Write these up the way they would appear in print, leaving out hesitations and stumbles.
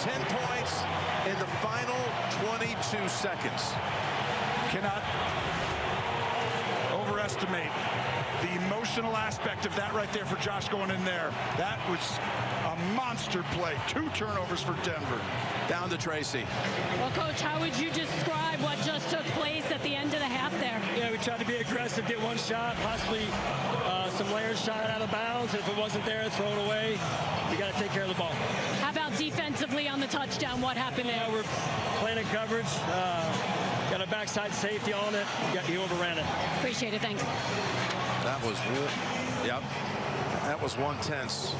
10 points in the final 22 seconds. Cannot overestimate the emotional aspect of that right there for Josh going in there. That was a monster play. 2 turnovers for Denver. Down to Tracy. Well, Coach, how would you describe what just took place at the end of the half there? Yeah, we tried to be aggressive, get one shot, possibly some layers shot out of bounds. If it wasn't there, throw it away. We got to take care of the ball. How about defensively on the touchdown? What happened there? We're playing in coverage. Got a backside safety on it. He overran it. Appreciate it. Thanks. That was, yep, that was 1/10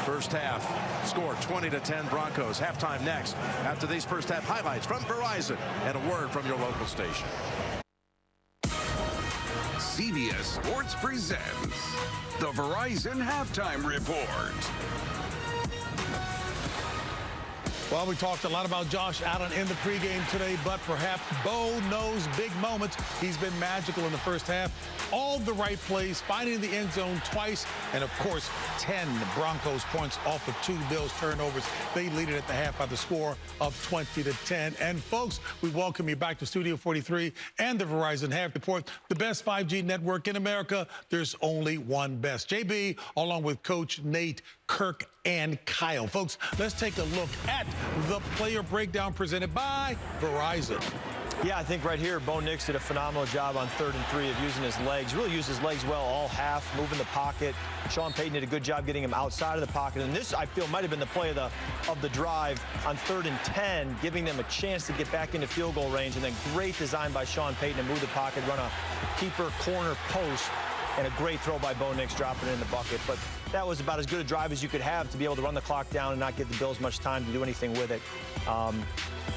first half. Score 20-10 Broncos. Halftime next after these first half highlights from Verizon and a word from your local station. CBS Sports presents the Verizon Halftime Report. Well, we talked a lot about Josh Allen in the pregame today, but perhaps Bo knows big moments. He's been magical in the first half. All the right plays, finding the end zone twice, and, of course, 10 Broncos points off of 2 Bills turnovers. They lead it at the half by the score of 20-10. And, folks, we welcome you back to Studio 43 and the Verizon Half Report, the best 5G network in America. There's only one best. JB, along with Coach Nate, Kirk, and Kyle. Folks, let's take a look at the player breakdown presented by Verizon. Yeah, I think right here, Bo Nix did a phenomenal job on 3rd and 3 of using his legs. Really used his legs well all half, moving the pocket. Sean Payton did a good job getting him outside of the pocket. And this, I feel, might have been the play of the drive on 3rd and 10, giving them a chance to get back into field goal range. And then great design by Sean Payton to move the pocket, run a keeper corner post, and a great throw by Bo Nix dropping it in the bucket. But that was about as good a drive as you could have to be able to run the clock down and not give the Bills much time to do anything with it.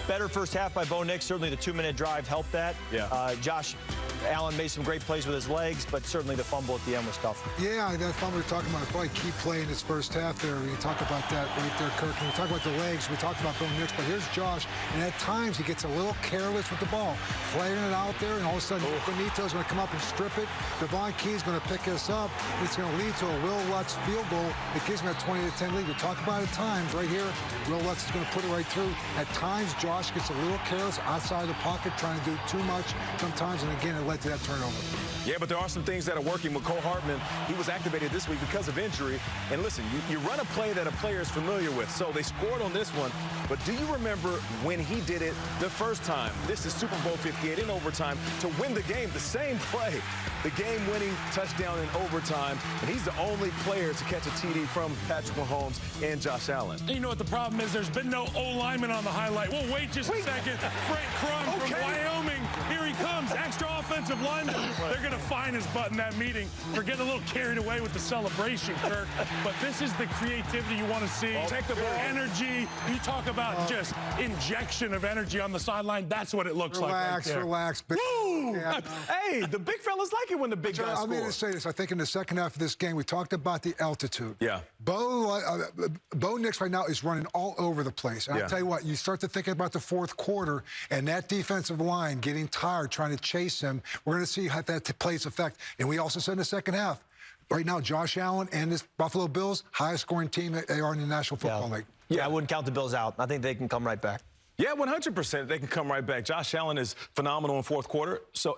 Better first half by Bo Nix. Certainly the 2-minute drive helped that. Yeah. Josh Allen made some great plays with his legs, but certainly the fumble at the end was tough. Yeah, that fumble we're talking about, probably key play in his first half there. We talk about that right there, Kirk. When we talk about the legs, we talked about Bo Nix, but here's Josh, and at times he gets a little careless with the ball, flaring it out there, and all of a sudden Benito's going to come up and strip it. Devon Key's going to pick this up. It's going to lead to a Will Lutz field goal. It gives him a 20-10 lead. We talk about it at times right here. Will Lutz is going to put it right through. At times, Josh gets a little careless outside of the pocket, trying to do too much sometimes, and again, it led to that turnover. Yeah, but there are some things that are working with Cole Hartman. He was activated this week because of injury. And listen, you run a play that a player is familiar with. So they scored on this one. But do you remember when he did it the first time? This is Super Bowl 58 in overtime to win the game. The same play. The game-winning touchdown in overtime. And he's the only player to catch a TD from Patrick Mahomes and Josh Allen. You know what the problem is? There's been no O-lineman on the highlight. Well, wait just a second. Frank Crum from Wyoming. Here he comes. Extra offensive lineman. They're going to fine his butt in that meeting for getting a little carried away with the celebration, Kirk. But this is the creativity you want to see. Take the ball. Energy. You talk about just injection of energy on the sideline. That's what it looks like right there. Relax. Woo! Yeah, Hey, the big fellas like it when the big guys score. I'm going to say this. I think in the second half of this game, we talked about the altitude. Yeah. Bo Nix right now is running all over the place. And I'll tell you what, you start to think about the fourth quarter and that defensive line getting tired, trying to chase him. We're going to see how that plays effect. And we also said in the second half, right now, Josh Allen and this Buffalo Bills, highest scoring team that they are in the National Football League. Yeah, I wouldn't count the Bills out. I think they can come right back. Yeah, 100%. They can come right back. Josh Allen is phenomenal in the fourth quarter. So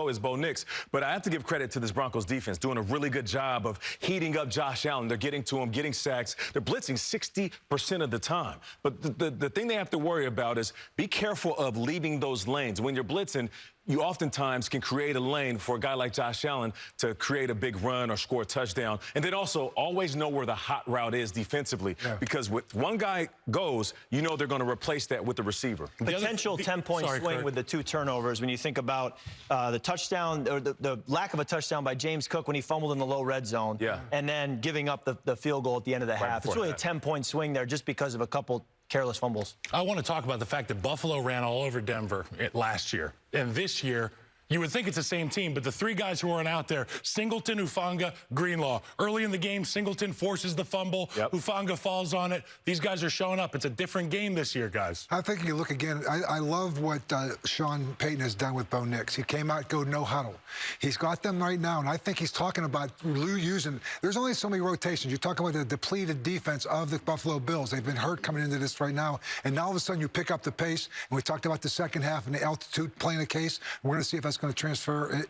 is Bo Nix. But I have to give credit to this Broncos defense, doing a really good job of heating up Josh Allen. They're getting to him, getting sacks. They're blitzing 60% of the time. But the thing they have to worry about is be careful of leaving those lanes. When you're blitzing, you oftentimes can create a lane for a guy like Josh Allen to create a big run or score a touchdown. And then also always know where the hot route is defensively. Because with one guy goes, you know they're going to replace that with the receiver. Potential 10-point swing with the 2 turnovers when you think about the touchdown or the lack of a touchdown by James Cook when he fumbled in the low red zone. And then giving up the field goal at the end of the half. It's really a 10-point swing there just because of a couple careless fumbles. I want to talk about the fact that Buffalo ran all over Denver last year. And this year, You would think it's the same team, but the three guys who aren't out there, Singleton, Hufanga, Greenlaw. Early in the game, Singleton forces the fumble. Yep. Hufanga falls on it. These guys are showing up. It's a different game this year, guys. I think you look again, I love what Sean Payton has done with Bo Nix. He came out, go no huddle. He's got them right now, and I think he's talking about using, there's only so many rotations. You're talking about the depleted defense of the Buffalo Bills. They've been hurt coming into this right now, and now all of a sudden you pick up the pace, and we talked about the second half and the altitude playing a case. We're going to see if that's going to transfer.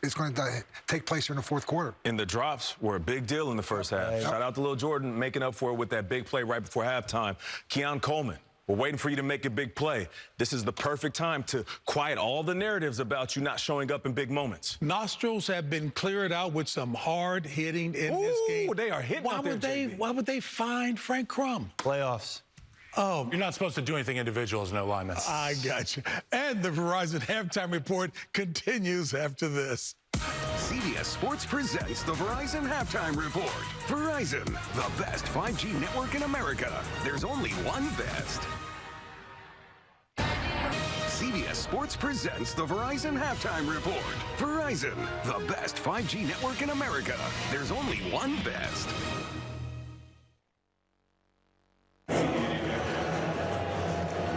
It's going to take place here in the fourth quarter. And the drops were a big deal in the first half. Yep. Shout out to Lil Jordan making up for it with that big play right before halftime. Keon Coleman, we're waiting for you to make a big play. This is the perfect time to quiet all the narratives about you not showing up in big moments. Nostrils have been cleared out with some hard hitting in this game. They are hitting out there, JB. Why would they find Frank Crum? Playoffs. Oh, You're not supposed to do anything individual as no lineman. I got you. And the Verizon halftime report continues after this. CBS Sports presents the Verizon Halftime Report. Verizon, the best 5G network in America. There's only one best. CBS Sports presents the Verizon Halftime Report. Verizon, the best 5G network in America. There's only one best.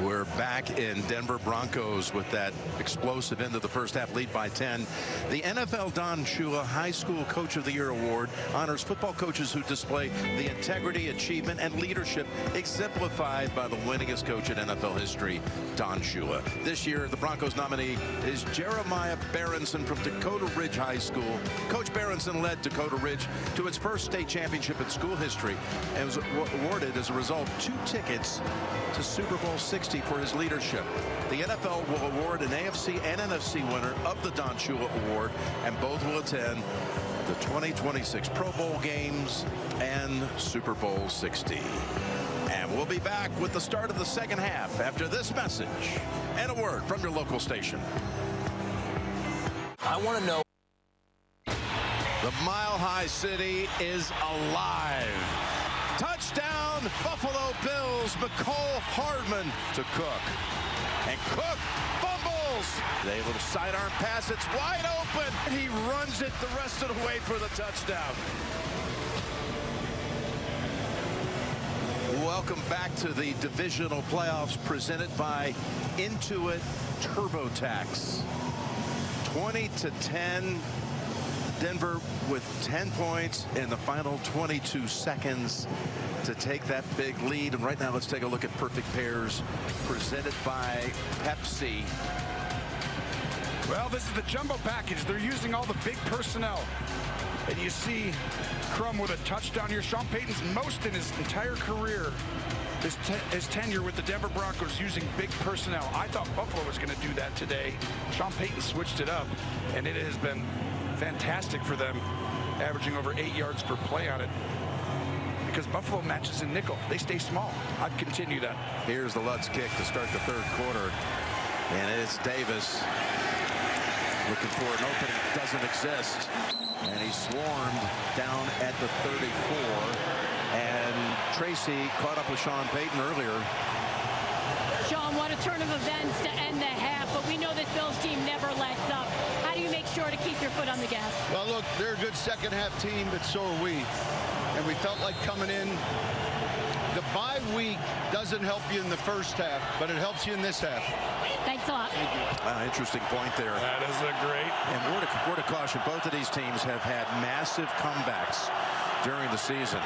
We're back in Denver Broncos with that explosive end of the first half lead by 10. The NFL Don Shula High School Coach of the Year Award honors football coaches who display the integrity, achievement, and leadership exemplified by the winningest coach in NFL history, Don Shula. This year, the Broncos nominee is Jeremiah Berenson from Dakota Ridge High School. Coach Berenson led Dakota Ridge to its first state championship in school history and was awarded, as a result, 2 tickets to Super Bowl 60 for his leadership. The NFL will award an AFC and NFC winner of the Don Shula Award, and both will attend the 2026 Pro Bowl games and Super Bowl 60. And we'll be back with the start of the second half after this message and a word from your local station. I want to know. The Mile High City is alive. Touchdown, Buffalo Bills. McCole Hardman to Cook. And Cook fumbles. They able to sidearm pass. It's wide open. He runs it the rest of the way for the touchdown. Welcome back to the divisional playoffs presented by Intuit TurboTax. 20-10. Denver with 10 points in the final 22 seconds to take that big lead. And right now, let's take a look at Perfect Pairs presented by Pepsi. Well, this is the jumbo package. They're using all the big personnel. And you see Crum with a touchdown here. Sean Payton's most in his entire career, his tenure with the Denver Broncos, using big personnel. I thought Buffalo was going to do that today. Sean Payton switched it up, and it has been fantastic for them, averaging over 8 yards per play on it, because Buffalo matches in nickel. They stay small. I'd continue that. Here's the Lutz kick to start the third quarter, and it's Davis looking for an opening. Doesn't exist, and he's swarmed down at the 34, and Tracy caught up with Sean Payton earlier. Sean, what a turn of events to end the half, but we know this Bills team never lets up. How do you make sure to keep your foot on the gas? Well, look, they're a good second half team, but so are we. And we felt like coming in, the bye week doesn't help you in the first half, but it helps you in this half. Thanks a lot. Thank you. Interesting point there. That is a great. And word of caution, both of these teams have had massive comebacks during the season.